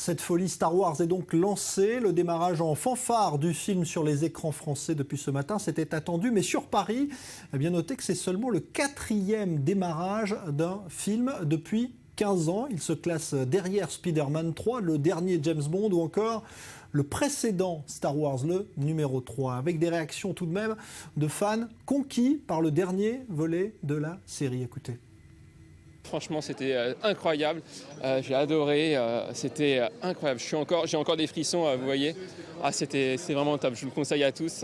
Cette folie Star Wars est donc lancée. Le démarrage en fanfare du film sur les écrans français depuis ce matin, c'était attendu. Mais sur Paris, bien notez que c'est seulement le 4e démarrage d'un film depuis 15 ans. Il se classe derrière Spider-Man 3, le dernier James Bond, ou encore le précédent Star Wars, le numéro 3, avec des réactions tout de même de fans conquis par le dernier volet de la série. Écoutez. Franchement, c'était incroyable. J'ai adoré. C'était incroyable. J'ai encore des frissons, vous voyez. C'est vraiment top. Je vous le conseille à tous.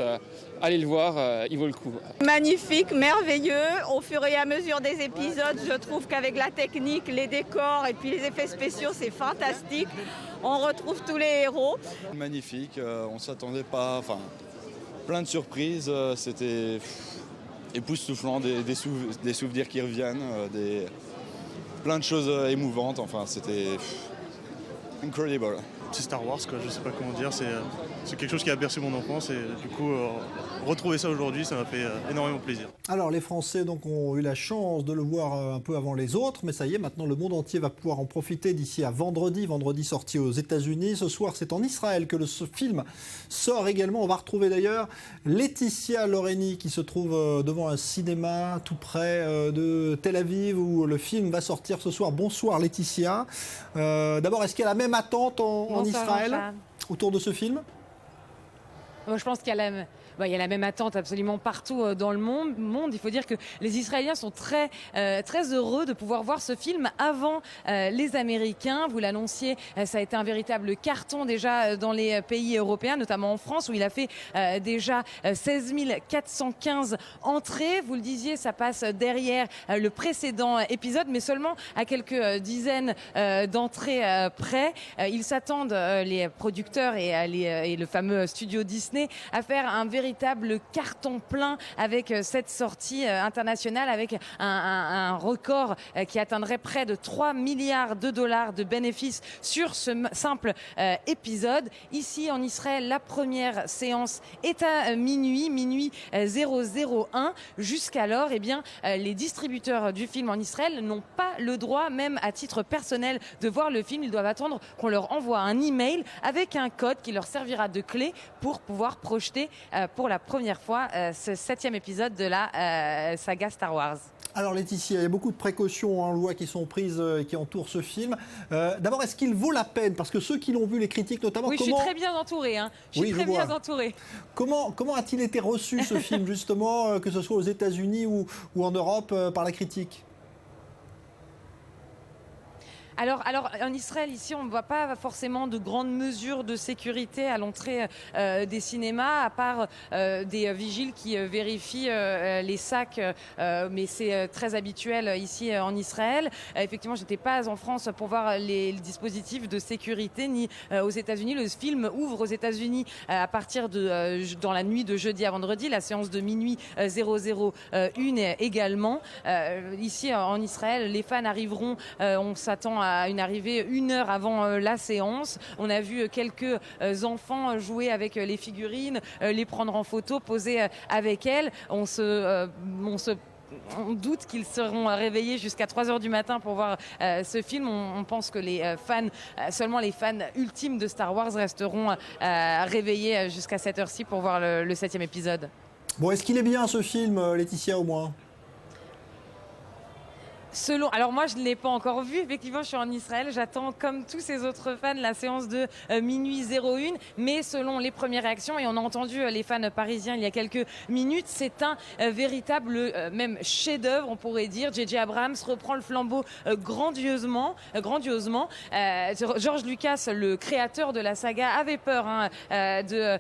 Allez le voir, il vaut le coup. Magnifique, merveilleux. Au fur et à mesure des épisodes, je trouve qu'avec la technique, les décors et puis les effets spéciaux, c'est fantastique. On retrouve tous les héros. Magnifique. On ne s'attendait pas. Enfin, plein de surprises. C'était époustouflant. Des souvenirs qui reviennent. Plein de choses émouvantes, enfin c'était incredible. C'est Star Wars, quoi. Je sais pas comment dire, c'est quelque chose qui a bercé mon enfance et du coup retrouver ça aujourd'hui, ça m'a fait énormément plaisir. Alors les Français donc ont eu la chance de le voir un peu avant les autres, mais ça y est, maintenant le monde entier va pouvoir en profiter d'ici à vendredi sorti aux États-Unis. Ce soir, c'est en Israël que ce film sort également. On va retrouver d'ailleurs Laetitia Loreni qui se trouve devant un cinéma tout près de Tel Aviv où le film va sortir ce soir. Bonsoir Laetitia. D'abord, est-ce qu'il y a la même attente en Israël autour de ce film ? Je pense qu'il y a la même attente absolument partout dans le monde. Il faut dire que les Israéliens sont très heureux de pouvoir voir ce film avant les Américains. Vous l'annonciez, ça a été un véritable carton déjà dans les pays européens, notamment en France où il a fait déjà 16 415 entrées. Vous le disiez, ça passe derrière le précédent épisode, mais seulement à quelques dizaines d'entrées près. Ils s'attendent, les producteurs et le fameux studio Disney, à faire un véritable carton plein avec cette sortie internationale, avec un record qui atteindrait près de 3 milliards de dollars de bénéfices sur ce simple épisode. Ici en Israël, la première séance est à minuit 001. Jusqu'alors, les distributeurs du film en Israël n'ont pas le droit, même à titre personnel, de voir le film. Ils doivent attendre qu'on leur envoie un email avec un code qui leur servira de clé pour pouvoir projeter pour la première fois ce 7e épisode de la saga Star Wars. Alors Laetitia, il y a beaucoup de précautions en loi qui sont prises et qui entourent ce film. D'abord, est-ce qu'il vaut la peine ? Parce que ceux qui l'ont vu, les critiques notamment... Oui, je suis très bien entourée. Bien entourée. Comment a-t-il été reçu ce film, justement, que ce soit aux États-Unis ou en Europe, par la critique ? Alors, en Israël, ici, on ne voit pas forcément de grandes mesures de sécurité à l'entrée des cinémas, à part des vigiles qui vérifient les sacs, mais c'est très habituel ici en Israël. Effectivement, je n'étais pas en France pour voir les dispositifs de sécurité, ni aux États-Unis. Le film ouvre aux États-Unis à partir dans la nuit de jeudi à vendredi, la séance de minuit 001 également. Ici, en Israël, les fans arriveront, on s'attend à une arrivée 1 heure avant la séance. On a vu quelques enfants jouer avec les figurines, les prendre en photo, poser avec elles. On doute qu'ils seront réveillés jusqu'à 3 heures du matin pour voir ce film. On pense que seulement les fans ultimes de Star Wars resteront réveillés jusqu'à cette heure-ci pour voir le 7e épisode. Bon, est-ce qu'il est bien ce film, Laetitia, au moins ? Alors moi je ne l'ai pas encore vu, effectivement je suis en Israël, j'attends comme tous ces autres fans la séance de minuit 01, mais selon les premières réactions, et on a entendu les fans parisiens il y a quelques minutes, c'est un véritable même chef-d'œuvre, on pourrait dire. J.J. Abrams reprend le flambeau grandiosement. George Lucas, le créateur de la saga, avait peur de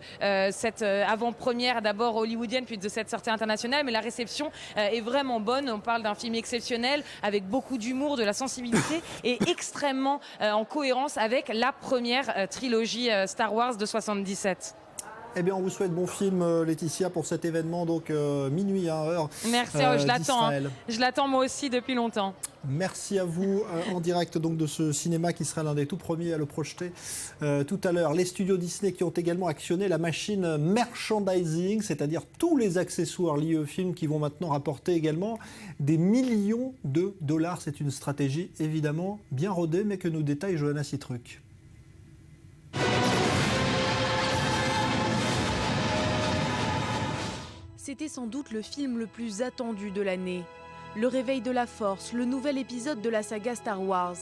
cette avant-première d'abord hollywoodienne puis de cette sortie internationale, mais la réception est vraiment bonne. On parle d'un film exceptionnel avec beaucoup d'humour, de la sensibilité et extrêmement en cohérence avec la première trilogie Star Wars de 77. Eh bien, on vous souhaite bon film, Laetitia, pour cet événement, donc minuit à heure. Merci, je l'attends. Je l'attends moi aussi depuis longtemps. Merci à vous, en direct donc de ce cinéma qui sera l'un des tout premiers à le projeter tout à l'heure. Les studios Disney qui ont également actionné la machine merchandising, c'est-à-dire tous les accessoires liés au film qui vont maintenant rapporter également des millions de dollars. C'est une stratégie évidemment bien rodée, mais que nous détaille Johanna Citruc. C'était sans doute le film le plus attendu de l'année. Le réveil de la Force, le nouvel épisode de la saga Star Wars.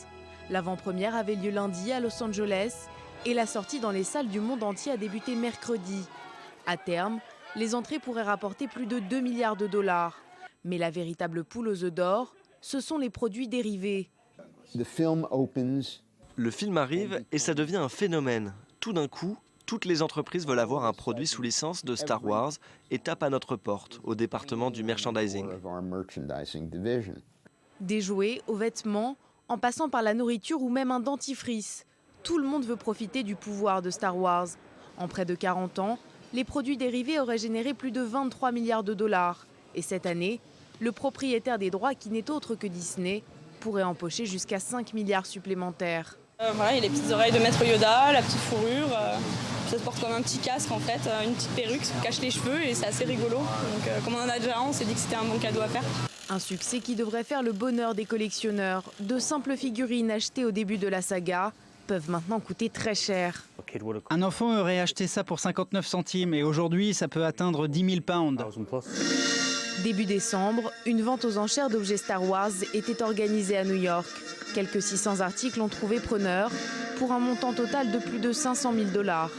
L'avant-première avait lieu lundi à Los Angeles et la sortie dans les salles du monde entier a débuté mercredi. À terme, les entrées pourraient rapporter plus de 2 milliards de dollars. Mais la véritable poule aux œufs d'or, ce sont les produits dérivés. Le film arrive et ça devient un phénomène. Tout d'un coup, toutes les entreprises veulent avoir un produit sous licence de Star Wars et tapent à notre porte, au département du merchandising. Des jouets aux vêtements, en passant par la nourriture ou même un dentifrice. Tout le monde veut profiter du pouvoir de Star Wars. En près de 40 ans, les produits dérivés auraient généré plus de 23 milliards de dollars. Et cette année, le propriétaire des droits, qui n'est autre que Disney, pourrait empocher jusqu'à 5 milliards supplémentaires. Voilà, il y a les petites oreilles de Maître Yoda, la petite fourrure. Ça se porte comme un petit casque en fait, une petite perruque, ça cache les cheveux et c'est assez rigolo. Donc comme on en a déjà un, on s'est dit que c'était un bon cadeau à faire. Un succès qui devrait faire le bonheur des collectionneurs. De simples figurines achetées au début de la saga peuvent maintenant coûter très cher. Un enfant aurait acheté ça pour 59 centimes et aujourd'hui ça peut atteindre 10 000 pounds. Début décembre, une vente aux enchères d'objets Star Wars était organisée à New York. Quelques 600 articles ont trouvé preneur pour un montant total de plus de 500 000 dollars.